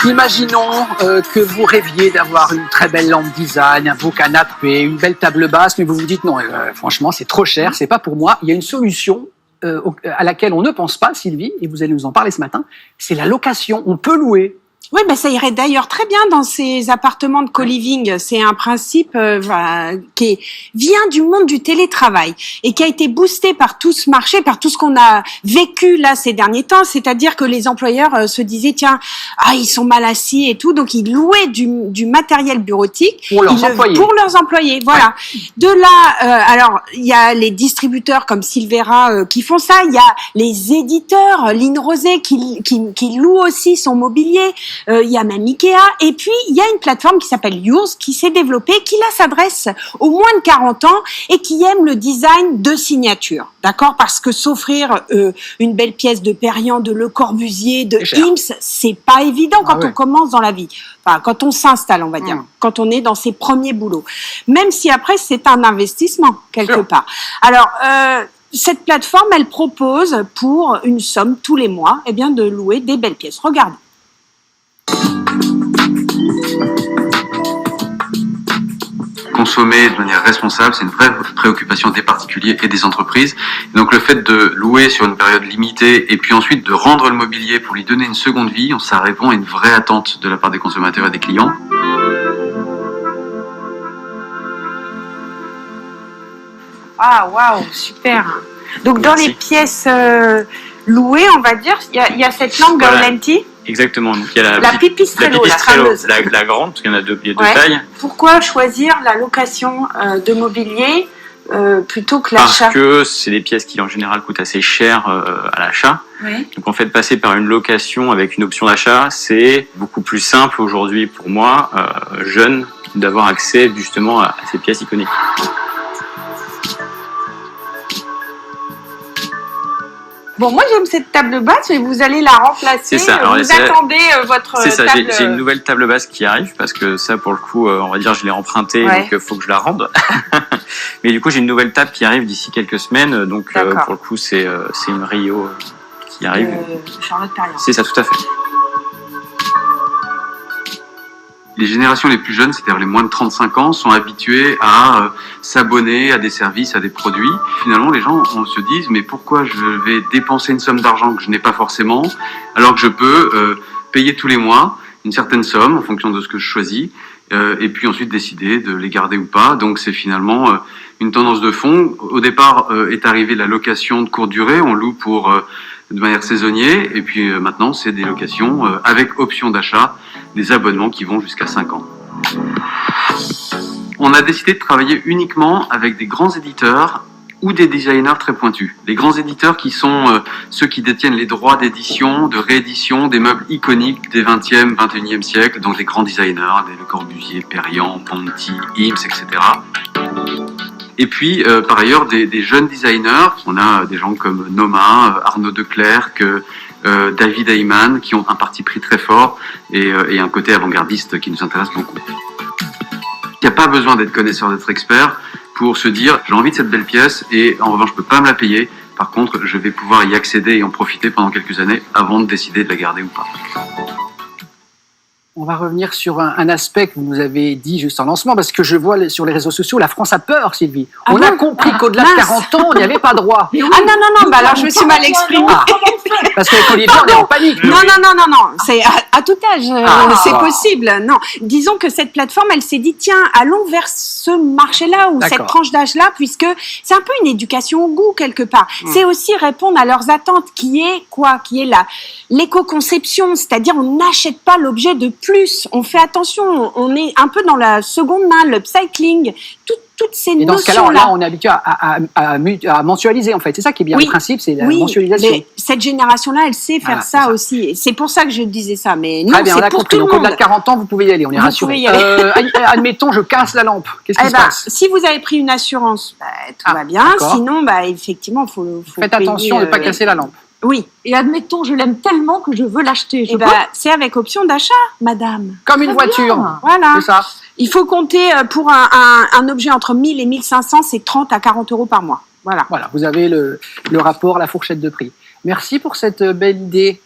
Imaginons que vous rêviez d'avoir une très belle lampe design, un beau canapé, une belle table basse, mais vous vous dites non, franchement c'est trop cher, c'est pas pour moi. Il y a une solution à laquelle on ne pense pas, Sylvie, et vous allez nous en parler ce matin, c'est la location. On peut louer. Oui, ben ça irait d'ailleurs très bien dans ces appartements de co-living. C'est un principe qui vient du monde du télétravail et qui a été boosté par tout ce marché, par tout ce qu'on a vécu là ces derniers temps. C'est-à-dire que les employeurs se disaient tiens, ils sont mal assis et tout, donc ils louaient du matériel bureautique pour leurs employés. Voilà. Ouais. De là, alors il y a les distributeurs comme Silvera qui font ça. Il y a les éditeurs, Line Rosé qui loue aussi son mobilier. Il y a même Ikea, et puis il y a une plateforme qui s'appelle Yours, qui s'est développée, qui là s'adresse aux moins de 40 ans et qui aime le design de signature, d'accord? Parce que s'offrir une belle pièce de Perriand, de Le Corbusier, de Ims, c'est pas évident quand on commence dans la vie. Enfin, quand on s'installe, on va dire, quand on est dans ses premiers boulots. Même si après c'est un investissement quelque part. Alors cette plateforme, elle propose pour une somme tous les mois, de louer des belles pièces. Regardez. Consommer de manière responsable, c'est une vraie préoccupation des particuliers et des entreprises. Et donc le fait de louer sur une période limitée et puis ensuite de rendre le mobilier pour lui donner une seconde vie, ça répond à une vraie attente de la part des consommateurs et des clients. Ah, waouh, super. Donc dans les pièces louées, on va dire, il y a cette lampe Gaolanti. Exactement, donc il y a la Pipistrello, la grande, parce qu'il y en a deux tailles. Pourquoi choisir la location de mobilier plutôt que l'achat? Parce que c'est des pièces qui en général coûtent assez cher à l'achat. Oui. Donc en fait, passer par une location avec une option d'achat, c'est beaucoup plus simple aujourd'hui pour moi, jeune, d'avoir accès justement à ces pièces iconiques. Bon, moi j'aime cette table basse, mais vous allez la remplacer. C'est ça. Alors, vous attendez votre table. C'est ça. J'ai une nouvelle table basse qui arrive parce que ça, pour le coup, on va dire, je l'ai empruntée, donc il faut que je la rende. Mais du coup, j'ai une nouvelle table qui arrive d'ici quelques semaines, donc pour le coup, c'est une Rio qui arrive. Charlotte Perriand. C'est ça, tout à fait. Les générations les plus jeunes, c'est-à-dire les moins de 35 ans, sont habitués à s'abonner à des services, à des produits. Finalement, les gens se disent, mais pourquoi je vais dépenser une somme d'argent que je n'ai pas forcément, alors que je peux payer tous les mois une certaine somme en fonction de ce que je choisis, et puis ensuite décider de les garder ou pas. Donc c'est finalement une tendance de fond. Au départ est arrivée la location de courte durée, on loue de manière saisonnière, et puis maintenant c'est des locations avec option d'achat, des abonnements qui vont jusqu'à 5 ans. On a décidé de travailler uniquement avec des grands éditeurs ou des designers très pointus. Les grands éditeurs qui sont ceux qui détiennent les droits d'édition, de réédition des meubles iconiques des 20e, 21e siècle, donc des grands designers, des Le Corbusier, Perriand, Ponty, Ims, etc. Et puis, par ailleurs, des jeunes designers. On a des gens comme Noma, Arnaud Declercq, David Heyman, qui ont un parti pris très fort et un côté avant-gardiste qui nous intéresse beaucoup. Il n'y a pas besoin d'être connaisseur, d'être expert pour se dire j'ai envie de cette belle pièce et en revanche je ne peux pas me la payer. Par contre, je vais pouvoir y accéder et en profiter pendant quelques années avant de décider de la garder ou pas. On va revenir sur un aspect que vous nous avez dit juste en lancement, parce que je vois sur les réseaux sociaux, la France a peur, Sylvie. On a compris qu'au-delà de 40 ans, on n'y avait pas droit. Non, alors je me suis mal exprimée. Parce qu'avec Olivier, on est en panique. Non, c'est à tout âge, c'est possible. Non, disons que cette plateforme, elle s'est dit, tiens, allons vers ce marché-là ou cette tranche d'âge-là, puisque c'est un peu une éducation au goût, quelque part. C'est aussi répondre à leurs attentes, qui est quoi? Qui est l'éco-conception, c'est-à-dire on n'achète pas l'objet de plus, on fait attention, on est un peu dans la seconde main, l'upcycling, toutes ces notions-là. Et dans ce cas-là, on est habitué à mensualiser, en fait. C'est ça qui est bien le principe, c'est la mensualisation. Mais cette génération-là, elle sait faire ça aussi. Et c'est pour ça que je disais ça. Mais non, c'est pour tout le monde. Donc au-delà de 40 ans, vous pouvez y aller, on est rassuré. Admettons, je casse la lampe. Qu'est-ce qui se passe? Si vous avez pris une assurance, tout va bien. Sinon, effectivement, il faut Faites attention de ne pas casser la lampe. Oui. Et admettons, je l'aime tellement que je veux l'acheter. C'est avec option d'achat, madame. Comme une voiture. Voilà. C'est ça. Il faut compter pour un objet entre 1000 et 1500, c'est 30 à 40 euros par mois. Voilà. Voilà, vous avez le rapport, la fourchette de prix. Merci pour cette belle idée.